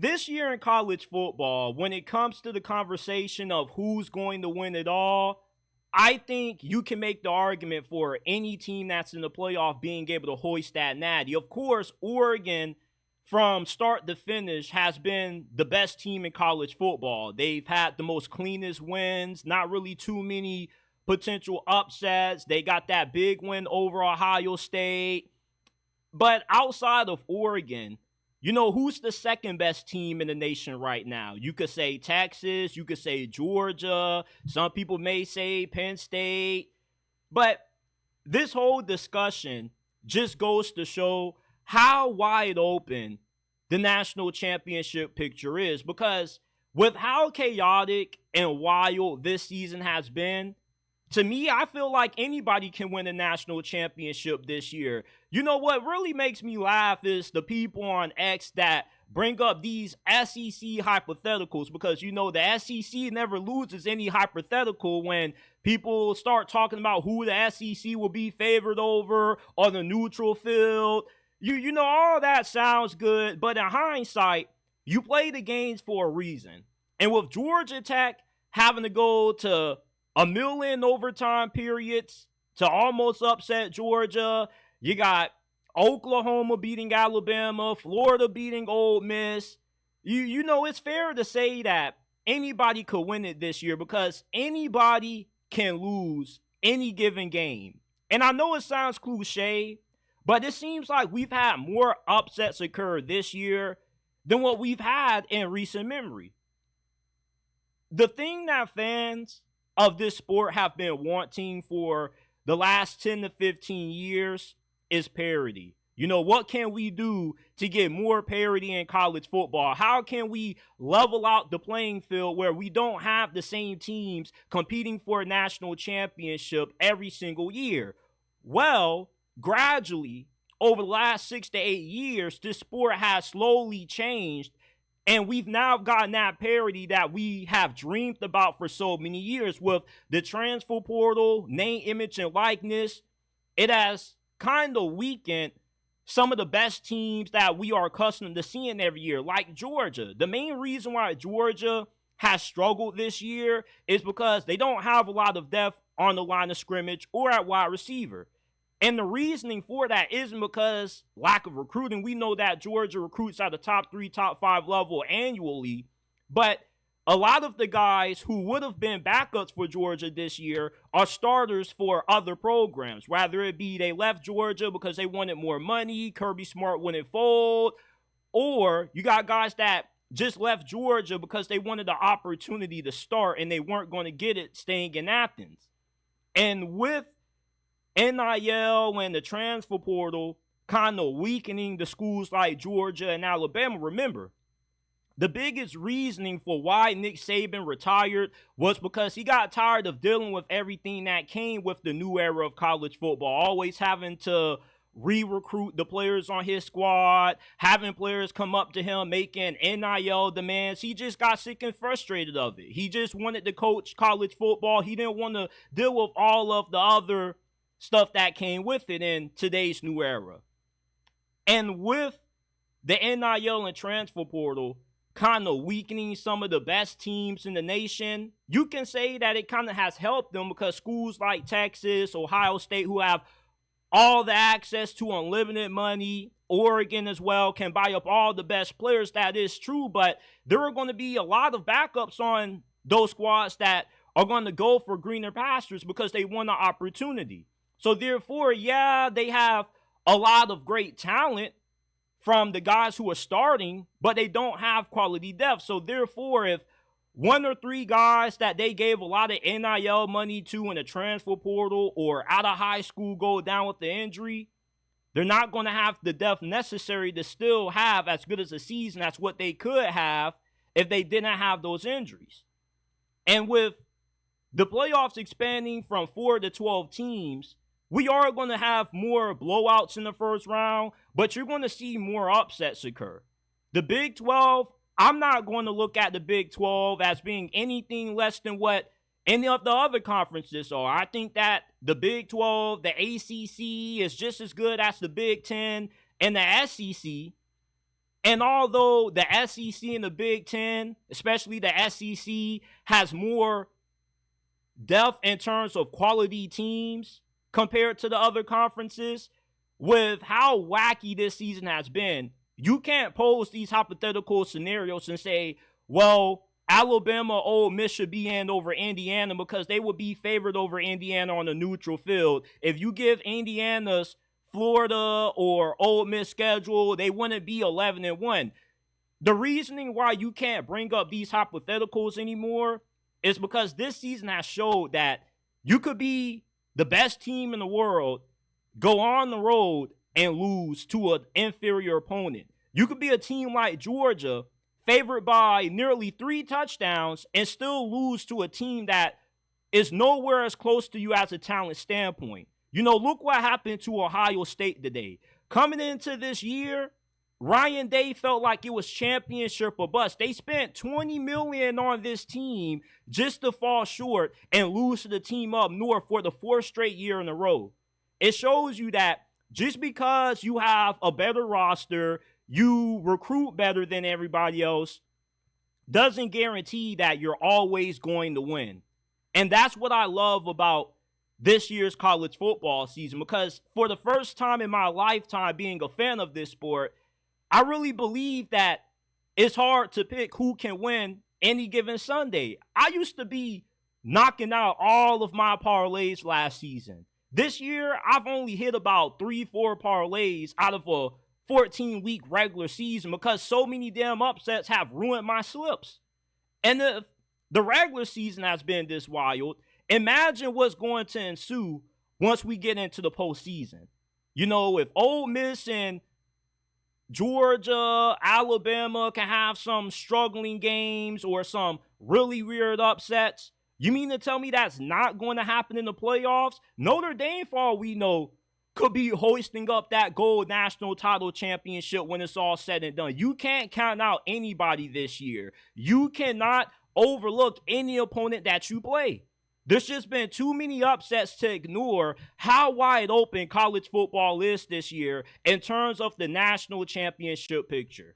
this year in college football, when it comes to the conversation of who's going to win it all, I think you can make the argument for any team that's in the playoff being able to hoist that natty. Of course, Oregon, from start to finish, has been the best team in college football. They've had the most cleanest wins, not really too many potential upsets. They got that big win over Ohio State. But outside of Oregon, who's the second best team in the nation right now? You could say Texas, you could say Georgia, some people may say Penn State. But this whole discussion just goes to show how wide open the national championship picture is, because with how chaotic and wild this season has been, to me, I feel like anybody can win a national championship this year. What really makes me laugh is the people on X that bring up these SEC hypotheticals, because the SEC never loses any hypothetical when people start talking about who the SEC will be favored over or the neutral field. All that sounds good, but in hindsight, you play the games for a reason. And with Georgia Tech having to go to a million overtime periods to almost upset Georgia, you got Oklahoma beating Alabama, Florida beating Ole Miss. It's fair to say that anybody could win it this year, because anybody can lose any given game. And I know it sounds cliche, but it seems like we've had more upsets occur this year than what we've had in recent memory. The thing that fans of this sport have been wanting for the last 10 to 15 years is parity. What can we do to get more parity in college football? How can we level out the playing field where we don't have the same teams competing for a national championship every single year? Well, gradually, over the last 6 to 8 years, this sport has slowly changed, and we've now gotten that parity that we have dreamed about for so many years. With the transfer portal, name, image, and likeness, it has kind of weakened some of the best teams that we are accustomed to seeing every year, like Georgia. The main reason why Georgia has struggled this year is because they don't have a lot of depth on the line of scrimmage or at wide receiver. And the reasoning for that isn't because lack of recruiting. We know that Georgia recruits at the top 3, top 5 level annually. But a lot of the guys who would have been backups for Georgia this year are starters for other programs. Whether it be they left Georgia because they wanted more money, Kirby Smart wouldn't fold, or you got guys that just left Georgia because they wanted the opportunity to start and they weren't going to get it staying in Athens. And with NIL and the transfer portal kind of weakening the schools like Georgia and Alabama, remember, the biggest reasoning for why Nick Saban retired was because he got tired of dealing with everything that came with the new era of college football, always having to re-recruit the players on his squad, having players come up to him making NIL demands. He just got sick and frustrated of it. He just wanted to coach college football. He didn't want to deal with all of the other stuff that came with it in today's new era. And with the NIL and transfer portal kind of weakening some of the best teams in the nation, you can say that it kind of has helped them, because schools like Texas, Ohio State, who have all the access to unlimited money, Oregon as well, can buy up all the best players. That is true, but there are going to be a lot of backups on those squads that are going to go for greener pastures because they want an opportunity. So therefore, yeah, they have a lot of great talent from the guys who are starting, but they don't have quality depth. So therefore, if 1 or 3 guys that they gave a lot of NIL money to in the transfer portal or out of high school go down with the injury, they're not going to have the depth necessary to still have as good as a season as what they could have if they didn't have those injuries. And with the playoffs expanding from 4 to 12 teams, we are going to have more blowouts in the first round, but you're going to see more upsets occur. The Big 12, I'm not going to look at the Big 12 as being anything less than what any of the other conferences are. I think that the Big 12, the ACC is just as good as the Big 10 and the SEC. And although the SEC and the Big Ten, especially the SEC, has more depth in terms of quality teams compared to the other conferences, with how wacky this season has been, you can't pose these hypothetical scenarios and say, well, Alabama, Ole Miss should be in over Indiana because they would be favored over Indiana on a neutral field. If you give Indiana's Florida or Ole Miss schedule, they wouldn't be 11-1. The reasoning why you can't bring up these hypotheticals anymore is because this season has showed that you could be the best team in the world, go on the road, and lose to an inferior opponent. You could be a team like Georgia, favored by nearly 3 touchdowns, and still lose to a team that is nowhere as close to you as a talent standpoint. You know, look what happened to Ohio State today. Coming into this year, Ryan Day felt like it was championship or bust. They spent $20 million on this team just to fall short and lose to the team up north for the 4th straight year in a row. It shows you that just because you have a better roster, you recruit better than everybody else, doesn't guarantee that you're always going to win. And that's what I love about this year's college football season, because for the first time in my lifetime being a fan of this sport, I really believe that it's hard to pick who can win any given Sunday. I used to be knocking out all of my parlays last season. This year, I've only hit about 3-4 parlays out of a 14-week regular season because so many damn upsets have ruined my slips. And if the regular season has been this wild, imagine what's going to ensue once we get into the postseason. You know, if Ole Miss and Georgia, Alabama can have some struggling games or some really weird upsets, you mean to tell me that's not going to happen in the playoffs? Notre Dame, for all we know, could be hoisting up that gold national title championship when it's all said and done. You can't count out anybody this year. You cannot overlook any opponent that you play. There's just been too many upsets to ignore how wide open college football is this year in terms of the national championship picture.